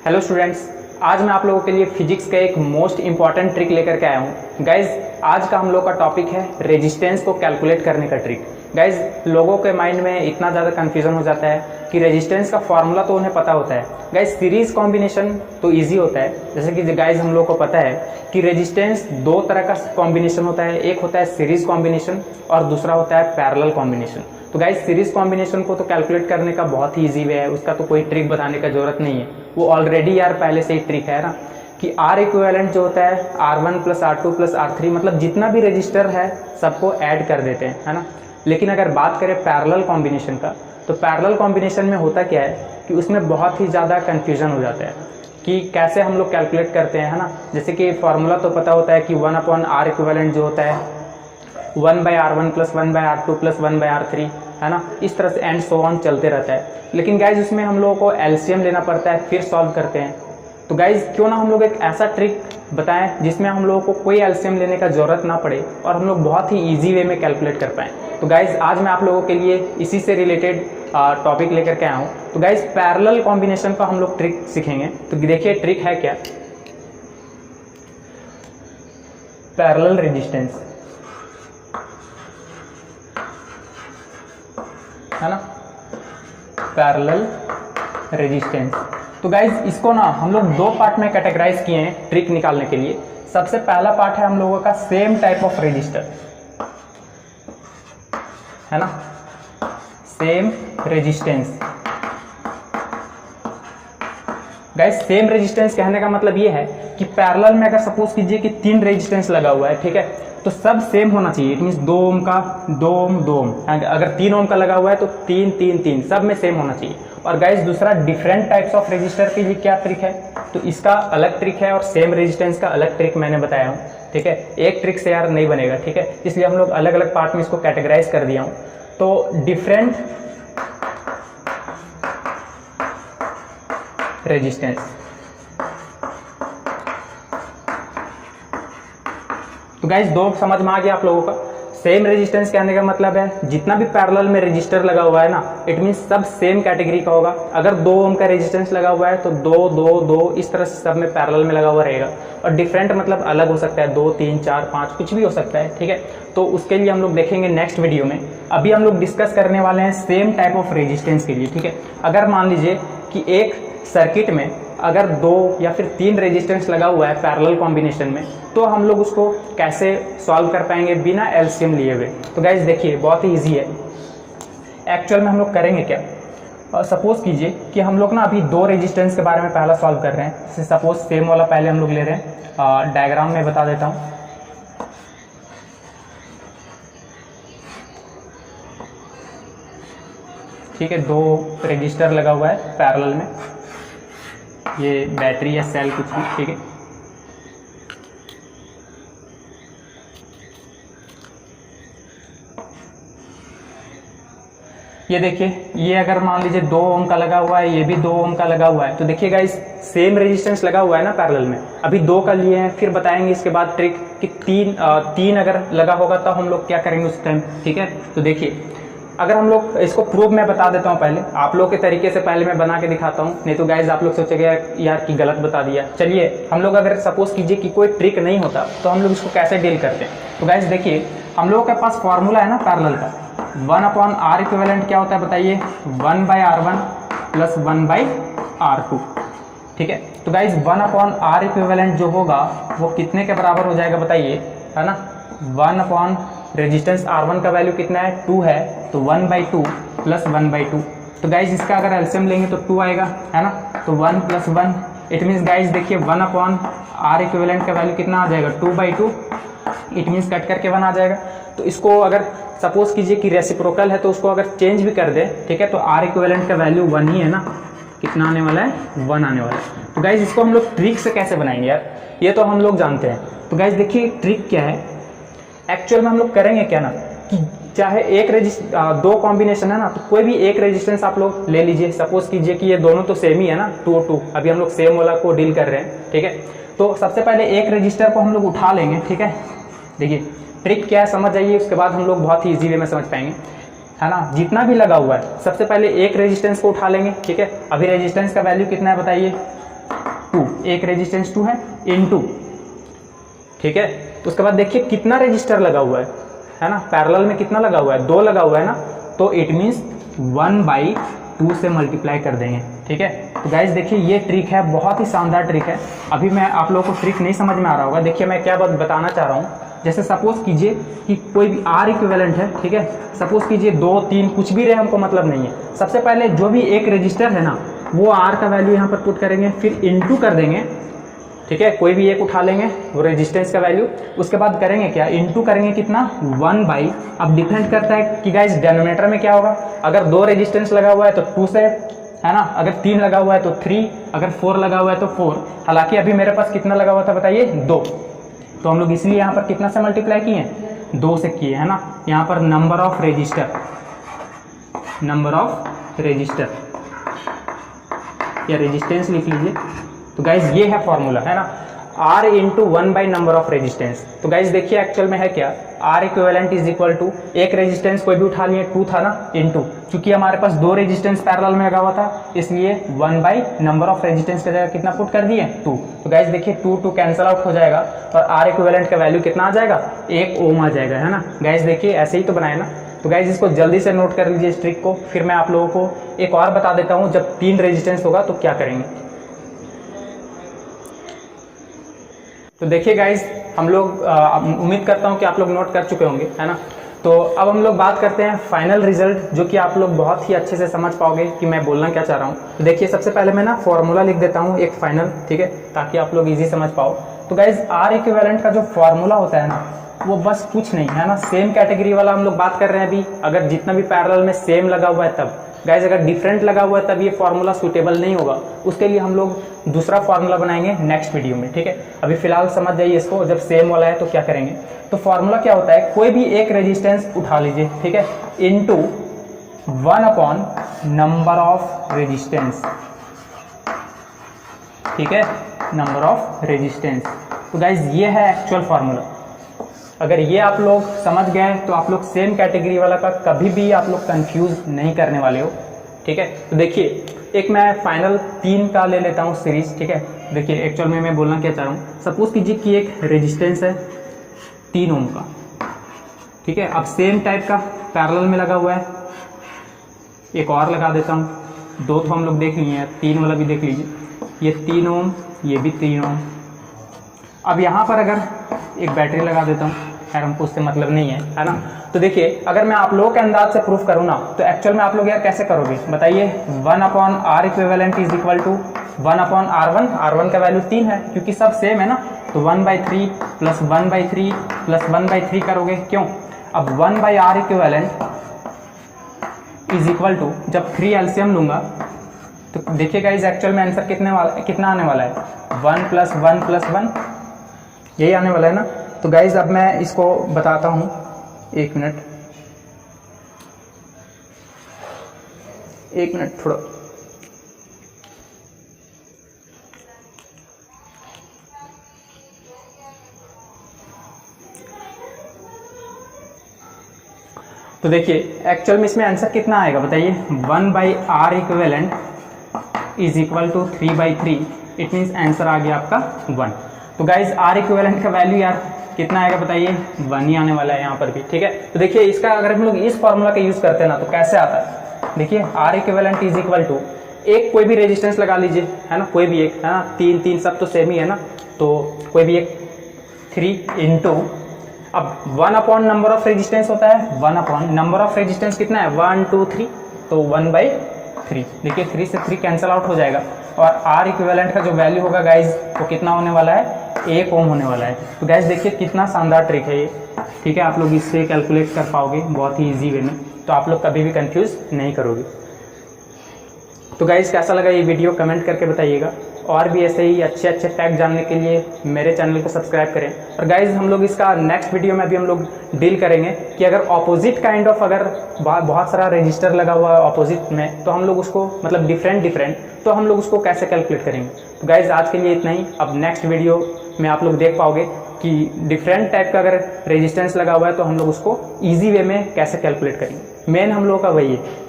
Hello students, आज मैं आप लोगों के लिए फिजिक्स का एक मोस्ट इंपॉर्टेंट ट्रिक लेकर के आया हूँ। गाइज, आज का हम लोग का टॉपिक है रेजिस्टेंस को कैलकुलेट करने का ट्रिक। गाइज, लोगों के माइंड में इतना ज़्यादा कन्फ्यूजन हो जाता है कि रेजिस्टेंस का फॉर्मूला तो उन्हें पता होता है। गाइज, सीरीज कॉम्बिनेशन तो ईजी होता है, जैसे कि गाइज हम लोग को पता है कि रेजिस्टेंस दो तरह का कॉम्बिनेशन होता है। एक होता है सीरीज कॉम्बिनेशन और दूसरा होता है पैरेलल कॉम्बिनेशन। तो गाइज, सीरीज कॉम्बिनेशन को तो कैलकुलेट करने का बहुत ही ईजी वे है, उसका तो कोई ट्रिक बताने का जरूरत नहीं है। वो ऑलरेडी यार पहले से ही ट्रिक है ना कि आर इक्विवेलेंट जो होता है R1 plus R2 plus R3, मतलब जितना भी रजिस्टर है सबको ऐड कर देते हैं, है ना। लेकिन अगर बात करें पैरेलल कॉम्बिनेशन का, तो पैरेलल कॉम्बिनेशन में होता क्या है कि उसमें बहुत ही ज़्यादा कन्फ्यूजन हो जाता है कि कैसे हम लोग कैलकुलेट करते हैं, है ना। जैसे कि फॉर्मूला तो पता होता है कि 1/R इक्विवेलेंट जो होता है 1/R1 plus 1/R2 plus 1/R3, है ना। इस तरह से एंड सो ऑन चलते रहता है। लेकिन गाइज उसमें हम लोगों को एलसीएम लेना पड़ता है, फिर सॉल्व करते हैं। तो गाइज क्यों ना हम लोग एक ऐसा ट्रिक बताएं जिसमें हम लोगों को कोई एलसीएम लेने का जरूरत ना पड़े और हम लोग बहुत ही इजी वे में कैलकुलेट कर पाएँ। तो गाइज आज मैं आप लोगों के लिए इसी से रिलेटेड टॉपिक लेकर के आया हूँ। तो गाइज पैरेलल कॉम्बिनेशन का हम लोग ट्रिक सीखेंगे। तो देखिए ट्रिक है क्या, पैरेलल रेजिस्टेंस, है ना, पैरेलल रेजिस्टेंस। तो गाइज इसको ना हम लोग दो पार्ट में कैटेगराइज किए हैं ट्रिक निकालने के लिए। सबसे पहला पार्ट है हम लोगों का सेम टाइप ऑफ रेजिस्टर, है ना, same resistance. Guys same resistance कहने का मतलब ये है कि पैरेलल में अगर सपोज कीजिए कि 3 रेजिस्टेंस लगा हुआ है, ठीक है, तो सब सेम होना चाहिए। इट मीन्स 2 ओम का 2 ओम 2 ओम, अगर 3 ओम का लगा हुआ है तो 3 3 3 सब में सेम होना चाहिए। और गाइज दूसरा डिफरेंट टाइप्स ऑफ रेजिस्टर के लिए क्या ट्रिक है, तो इसका अलग ट्रिक है और सेम रेजिस्टेंस का अलग ट्रिक मैंने बताया हूँ, ठीक है। एक ट्रिक से यार नहीं बनेगा, ठीक है, इसलिए हम लोग अलग अलग पार्ट में इसको कैटेगराइज कर दिया हूँ। तो डिफरेंट रेजिस्टेंस, तो गाइज दो समझ में आ गया आप लोगों का। सेम रेजिस्टेंस कहने का मतलब है जितना भी पैरेलल में रेजिस्टर लगा हुआ है ना, इट मीन्स सब सेम कैटेगरी का होगा। अगर 2 ओम का रेजिस्टेंस लगा हुआ है तो 2 2 2 इस तरह से सब में पैरेलल में लगा हुआ रहेगा। और डिफरेंट मतलब अलग हो सकता है, 2 3 4 5 कुछ भी हो सकता है, ठीक है। तो उसके लिए हम लोग देखेंगे नेक्स्ट वीडियो में। अभी हम लोग डिस्कस करने वाले हैं सेम टाइप ऑफ रेजिस्टेंस के लिए, ठीक है। अगर मान लीजिए कि एक सर्किट में अगर 2 या फिर 3 रेजिस्टेंस लगा हुआ है पैरेलल कॉम्बिनेशन में, तो हम लोग उसको कैसे सॉल्व कर पाएंगे बिना एलसीएम लिए हुए। तो गाइज देखिए बहुत ही इजी है। एक्चुअल में हम लोग करेंगे क्या, सपोज कीजिए कि हम लोग ना अभी 2 रेजिस्टेंस के बारे में पहला सॉल्व कर रहे हैं। जैसे सपोज सेम वाला पहले हम लोग ले रहे हैं, डायग्राम में बता देता हूँ। ठीक है, 2 रेजिस्टर लगा हुआ है पैरेलल में, ये बैटरी या सेल कुछ भी, ठीक है। ये देखिए, ये अगर मान लीजिए 2 ओम का लगा हुआ है, ये भी 2 ओम का लगा हुआ है, तो देखिए गाइस सेम रेजिस्टेंस लगा हुआ है ना पैरेलल में। अभी 2 का लिए हैं, फिर बताएंगे इसके बाद ट्रिक कि 3 अगर लगा होगा तो हम लोग क्या करेंगे उस टाइम, ठीक है। तो देखिए अगर हम लोग इसको प्रूफ मैं बता देता हूँ पहले, आप लोग के तरीके से पहले मैं बना के दिखाता हूँ, नहीं तो गाइज आप लोग सोचेंगे यार कि गलत बता दिया। चलिए हम लोग अगर सपोज कीजिए कि कोई ट्रिक नहीं होता तो हम लोग इसको कैसे डील करते हैं। तो गाइज देखिए हम लोगों के पास फॉर्मूला है ना पैरेलल का, 1/R इक्विवेलेंट क्या होता है बताइए, 1/R1 प्लस 1/R2, ठीक है। तो गाइज 1/R इक्विवेलेंट जो होगा वो कितने के बराबर हो जाएगा बताइए, है ना। 1 रेजिस्टेंस R1 का वैल्यू कितना है, 2 है, तो 1/2 प्लस 1/2। तो गाइज इसका अगर एलसीएम लेंगे तो 2 आएगा, है ना। तो 1 प्लस 1, इट मीन्स गाइज देखिए 1/R इक्विवेलेंट का वैल्यू कितना आ जाएगा, 2/2, इट मीन्स कट करके 1 आ जाएगा। तो इसको अगर सपोज कीजिए कि रेसिप्रोकल है तो उसको अगर चेंज भी कर दे, ठीक है, तो R इक्विवेलेंट का वैल्यू 1 ही है ना, कितना आने वाला है, 1 आने वाला है। तो गाइज इसको हम लोग ट्रिक से कैसे बनाएंगे यार, ये तो हम लोग जानते हैं। तो गाइज देखिए ट्रिक क्या है, एक्चुअल में हम लोग करेंगे क्या ना कि चाहे एक 2 कॉम्बिनेशन है ना, तो कोई भी एक रेजिस्टेंस आप लोग ले लीजिए। सपोज कीजिए कि ये दोनों तो सेम ही है ना, 2 2, अभी हम लोग सेम वाला को डील कर रहे हैं, ठीक है। तो सबसे पहले एक रजिस्टर को हम लोग उठा लेंगे, ठीक है। देखिए ट्रिक क्या है समझ जाइए, उसके बाद हम लोग बहुत ही इजी वे में समझ पाएंगे, है ना। जितना भी लगा हुआ है सबसे पहले एक रेजिस्टेंस को उठा लेंगे, ठीक है। अभी रेजिस्टेंस का वैल्यू कितना है बताइए, 2, एक रेजिस्टेंस 2 है इनटू, ठीक है। उसके बाद देखिए कितना रेजिस्टर लगा हुआ है ना, पैरेलल में कितना लगा हुआ है, 2 लगा हुआ है ना, तो इट मीन्स 1/2 से मल्टीप्लाई कर देंगे, ठीक है। तो गाइज देखिए ये ट्रिक है, बहुत ही शानदार ट्रिक है। अभी मैं आप लोगों को ट्रिक नहीं समझ में आ रहा होगा, देखिए मैं क्या बताना चाह रहा हूँ। जैसे सपोज कीजिए कि कोई भी आर इक्विवेलेंट है, ठीक है, सपोज कीजिए 2 3 कुछ भी रहे, हमको मतलब नहीं है। सबसे पहले जो भी एक रजिस्टर है ना, वो आर का वैल्यू यहाँ पर पुट करेंगे, फिर इनटू कर देंगे, ठीक है, कोई भी एक उठा लेंगे वो रेजिस्टेंस का वैल्यू। उसके बाद करेंगे क्या, इनटू करेंगे कितना, 1/, अब डिपेंड करता है कि गाइस डिनोमिनेटर में क्या होगा। अगर 2 रेजिस्टेंस लगा हुआ है तो 2 से, है ना, अगर 3 लगा हुआ है तो 3, अगर 4 लगा हुआ है तो 4। हालांकि अभी मेरे पास कितना लगा हुआ था बताइए, 2, तो हम लोग इसलिए यहाँ पर कितना से मल्टीप्लाई किए, 2 से किए, है ना। यहाँ पर number of register, number of register या रेजिस्टेंस लिख लीजिए। तो गाइज ये है फॉर्मूला, है ना, R into 1/, number of resistance. तो गाइज देखिए एक्चुअल में है क्या, R equivalent is equal to, एक रेजिस्टेंस कोई भी उठा लिए 2 था ना, इंटू, चूंकि हमारे पास 2 रेजिस्टेंस पैरेलल में लगा हुआ था इसलिए 1/, नंबर ऑफ रेजिस्टेंस की जगह कितना पुट कर दिए, 2। तो गाइज देखिए 2 कैंसल आउट हो जाएगा और R इक्विवेलेंट का वैल्यू कितना आ जाएगा, 1 ओम आ जाएगा, है ना। गाइज देखिए ऐसे ही तो बनाए ना। तो गाइज इसको जल्दी से नोट कर लीजिए इस ट्रिक को, फिर मैं आप लोगों को एक और बता देता हूँ, जब 3 रेजिस्टेंस होगा तो क्या करेंगे। तो देखिए गाइज हम लोग उम्मीद करता हूँ कि आप लोग नोट कर चुके होंगे, है ना। तो अब हम लोग बात करते हैं फाइनल रिजल्ट, जो कि आप लोग बहुत ही अच्छे से समझ पाओगे कि मैं बोलना क्या चाह रहा हूँ। तो देखिए सबसे पहले मैं ना फॉर्मूला लिख देता हूँ एक फाइनल, ठीक है, ताकि आप लोग इजी समझ पाओ। तो गाइज आर इक्विवेलेंट का जो फॉर्मूला होता है ना, वो बस कुछ नहीं है ना, सेम कैटेगरी वाला हम लोग बात कर रहे हैं अभी। अगर जितना भी पैरेलल में सेम लगा हुआ है तब, गाइज अगर डिफरेंट लगा हुआ है तब ये फॉर्मूला सूटेबल नहीं होगा, उसके लिए हम लोग दूसरा फॉर्मूला बनाएंगे नेक्स्ट वीडियो में, ठीक है। अभी फिलहाल समझ जाइए इसको, जब सेम वाला है तो क्या करेंगे। तो फॉर्मूला क्या होता है, कोई भी एक रेजिस्टेंस उठा लीजिए, ठीक है, इनटू 1/, नंबर ऑफ रेजिस्टेंस, ठीक है, नंबर ऑफ रेजिस्टेंस। तो गाइज ये है एक्चुअल फॉर्मूला। अगर ये आप लोग समझ गए तो आप लोग सेम कैटेगरी वाला का कभी भी आप लोग कंफ्यूज नहीं करने वाले हो, ठीक है। तो देखिए एक मैं फाइनल 3 का ले लेता हूँ सीरीज, ठीक है। देखिए एक्चुअल में मैं बोलना क्या चाह रहा हूँ, सपोज कीजिए कि एक रेजिस्टेंस है 3 ओम का, ठीक है। अब सेम टाइप का पैरेलल में लगा हुआ है, एक और लगा देता हूँ, 2 तो हम लोग देख लिए हैं, 3 वाला भी देख लीजिए, ये 3 ओम, ये भी 3 ओम। अब यहाँ पर अगर एक बैटरी लगा देता हूँ, खैर हमको उससे मतलब नहीं है ना। तो देखिए अगर मैं आप लोगों के अंदाज से प्रूफ करूँ ना, तो एक्चुअल में आप लोग यार कैसे करोगे बताइए। 1/R equivalent is equal to 1/R1, R1 का वैल्यू 3 है क्योंकि सब सेम है ना, तो 1/3 प्लस 1/3 प्लस 1/3 करोगे, क्यों। अब 1/R equivalent is equal to, जब 3 एलसीएम लूंगा तो देखिएगा इस एक्चुअल में आंसर कितना आने वाला है, 1 + 1 + 1, यही आने वाला है ना। तो गाइज अब मैं इसको बताता हूँ, एक मिनट थोड़ा। तो देखिए एक्चुअल में इसमें आंसर कितना आएगा बताइए, 1/R equivalent is equal to 3/3, it means answer आ गया आपका 1। तो गाइज R इक्विवेलेंट का वैल्यू यार कितना आएगा बताइए, 1 ही आने वाला है यहाँ पर भी, ठीक है। तो देखिए इसका अगर हम लोग इस फॉर्मूला का यूज करते हैं ना, तो कैसे आता है, देखिए R equivalent is equal to, एक कोई भी रेजिस्टेंस लगा लीजिए, है ना, कोई भी एक, है ना, 3 सब तो सेम ही है ना, तो कोई भी एक 3 इंटू, अब 1/, नंबर ऑफ रेजिस्टेंस होता है, 1/, नंबर ऑफ रेजिस्टेंस कितना है, 1 2 3, तो 1/3। देखिए 3 से 3 कैंसल आउट हो जाएगा और R इक्विवेलेंट का जो वैल्यू होगा गाइज वो कितना होने वाला है, 1 ओम होने वाला है। तो गाइज देखिए कितना शानदार ट्रिक है ये, ठीक है। आप लोग इससे कैलकुलेट कर पाओगे बहुत ही इजी वे में, तो आप लोग कभी भी कंफ्यूज नहीं करोगे। तो गाइज कैसा लगा ये वीडियो कमेंट करके बताइएगा, और भी ऐसे ही अच्छे अच्छे फैक्ट जानने के लिए मेरे चैनल को सब्सक्राइब करें। और गाइज हम लोग इसका नेक्स्ट वीडियो में भी हम लोग डील करेंगे कि अगर ऑपोजिट काइंड ऑफ, अगर बहुत सारा रजिस्टर लगा हुआ है ऑपोजिट में, तो हम लोग उसको मतलब डिफरेंट तो हम लोग उसको कैसे कैलकुलेट करेंगे। तो गाइज आज के लिए इतना ही। अब नेक्स्ट वीडियो में आप लोग देख पाओगे कि डिफरेंट टाइप का अगर रेजिस्टेंस लगा हुआ है तो हम लोग उसको ईजी वे में कैसे कैलकुलेट करेंगे, मेन हम लोग का वही है।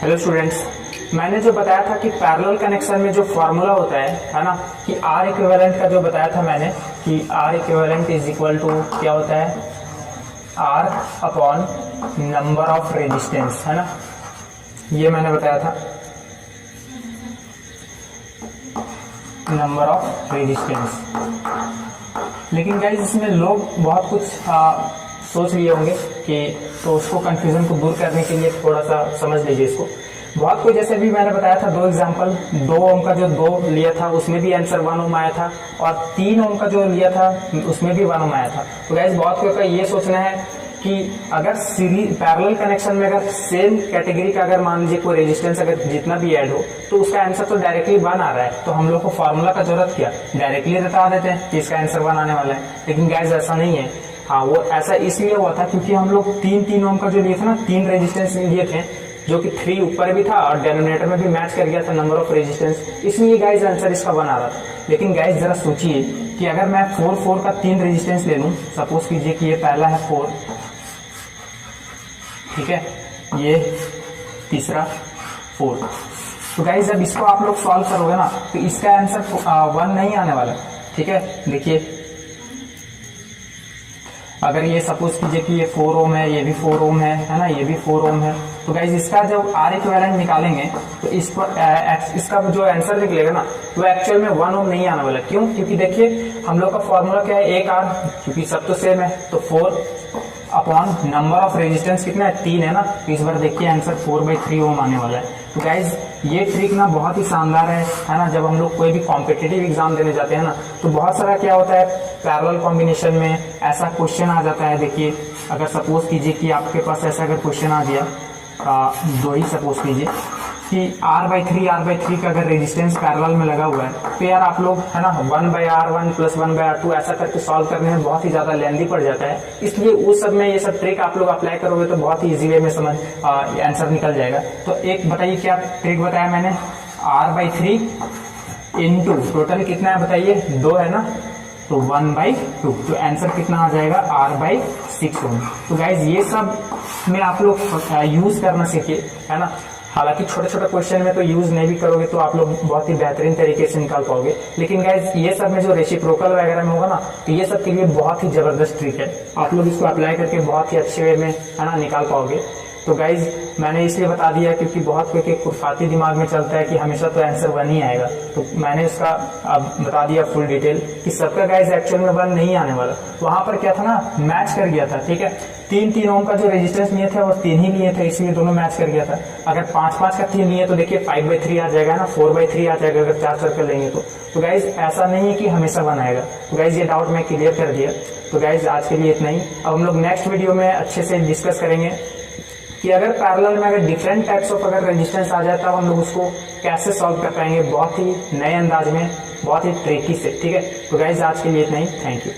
हेलो स्टूडेंट्स, मैंने जो बताया था कि पैरेलल कनेक्शन में जो फॉर्मूला होता है ना, कि आर इक्विवेलेंट का जो बताया था मैंने कि R equivalent is equal to क्या होता है, R upon number of resistance, है ना, ये मैंने बताया था, नंबर ऑफ रेजिस्टेंस। लेकिन गाइस इसमें लोग बहुत कुछ सोच लिए होंगे कि, तो उसको कंफ्यूजन को दूर करने के लिए थोड़ा सा समझ लीजिए इसको। बहुत कोई, जैसे भी मैंने बताया था 2 एग्जांपल, 2 ओम का जो 2 लिया था उसमें भी आंसर 1 ओम आया था, और 3 ओम का जो लिया था उसमें भी 1 ओम आया था। तो गाइस बहुत कोई का ये सोचना है कि अगर सीरीज पैरेलल कनेक्शन में अगर सेम कैटेगरी का अगर मान लीजिए कोई रेजिस्टेंस अगर जितना भी ऐड हो तो उसका आंसर तो डायरेक्टली 1 आ रहा है, तो हम लोग को फॉर्मूला का जरूरत क्या, डायरेक्टली बता देते हैं कि इसका आंसर 1 आने वाला है। लेकिन गाइस ऐसा नहीं है। हाँ, वो ऐसा इसलिए हुआ था क्योंकि हम लोग 3 ओम का जो लिए थे ना, 3 रेजिस्टेंस लिए थे, जो कि 3 ऊपर भी था और डेनोमिनेटर में भी मैच कर गया था नंबर ऑफ रेजिस्टेंस, इसलिए गाइस आंसर इसका 1 आ रहा था। लेकिन गाइस जरा सोचिए कि अगर मैं 4 का 3 रेजिस्टेंस ले लूं, सपोज कीजिए कि ये पहला है 4, ठीक है, ये तीसरा 4, तो गाइस जब इसको आप लोग सॉल्व करोगे ना तो इसका आंसर 1 नहीं आने वाला, ठीक है। देखिए अगर ये सपोज कीजिए कि ये 4 ओम है, ये भी 4 ओम है ना, ये भी 4 ओम है, तो गाइज इसका जब आर इक्विवेलेंट निकालेंगे तो इसका जो आंसर निकलेगा ना वो एक्चुअल में 1 ओम नहीं आने वाला। क्यों? क्योंकि देखिए हम लोग का फॉर्मूला क्या है, एक आर, क्योंकि सब तो सेम है, तो 4 अपॉन नंबर ऑफ रेजिस्टेंस कितना है, 3 है ना, तो इस बार देखिए आंसर 4/3 ओम आने वाला है। तो गाइज ये ट्रिक ना बहुत ही शानदार है ना, जब हम लोग कोई भी कॉम्पिटिटिव एग्जाम देने जाते हैं ना तो बहुत सारा क्या होता है पैरेलल कॉम्बिनेशन में ऐसा क्वेश्चन आ जाता है। देखिए अगर सपोज कीजिए कि आपके पास ऐसा अगर क्वेश्चन आ गया, 2 ही सपोज कीजिए कि R/3 का अगर रेजिस्टेंस पैरेलल में लगा हुआ है तो यार आप लोग है ना 1/R1 + 1/R2 ऐसा करके सॉल्व करने में बहुत ही ज्यादा लेंदी पड़ जाता है। इसलिए उस सब में ये सब ट्रिक आप लोग अप्लाई करोगे तो बहुत ही इजी वे में समझ आंसर निकल जाएगा। तो एक बताइए क्या ट्रिक बताया मैंने, R/3 इंटू टोटल कितना है बताइए, 2 है ना, तो 1/2, तो आंसर कितना आ जाएगा R/6 ओम। तो गाइज ये सब में आप लोग यूज करना सीखिए, है ना। हालांकि छोटे छोटे क्वेश्चन में तो यूज नहीं भी करोगे तो आप लोग बहुत ही बेहतरीन तरीके से निकाल पाओगे, लेकिन गाइज ये सब में जो रेसिप्रोकल वगैरह में होगा ना तो ये सब के लिए बहुत ही जबरदस्त ट्रिक है, आप लोग इसको अप्लाई करके बहुत ही अच्छे वे में है ना निकाल पाओगे। तो गाइज मैंने इसलिए बता दिया क्योंकि बहुत कोई के खुरफाती दिमाग में चलता है कि हमेशा तो आंसर 1 ही आएगा, तो मैंने इसका अब बता दिया फुल डिटेल कि सबका गाइज एक्चुअल में 1 नहीं आने वाला। वहां पर क्या था ना, मैच कर गया था, ठीक है, 3 ओम का जो रेजिस्टेंस लिए थे वो 3 ही लिए थे, इसलिए दोनों मैच कर गया था। अगर 5 का 3 लिए तो देखिए 5/3 आ जाएगा ना, 4/3 आ जाएगा अगर 4 सर्कल लेंगे तो गाइज ऐसा नहीं है कि हमेशा 1 आएगा। तो गाइज ये डाउट मैं क्लियर कर दिया। तो गाइज आज के लिए इतना ही। अब हम लोग नेक्स्ट वीडियो में अच्छे से डिस्कस करेंगे कि अगर पैरेलल में अगर डिफरेंट टाइप्स ऑफ अगर रेजिस्टेंस आ जाता है हम लोग उसको कैसे सॉल्व कर पाएंगे बहुत ही नए अंदाज में, बहुत ही ट्रिकी से, ठीक है। तो गाइज आज के लिए इतना ही, थैंक यू।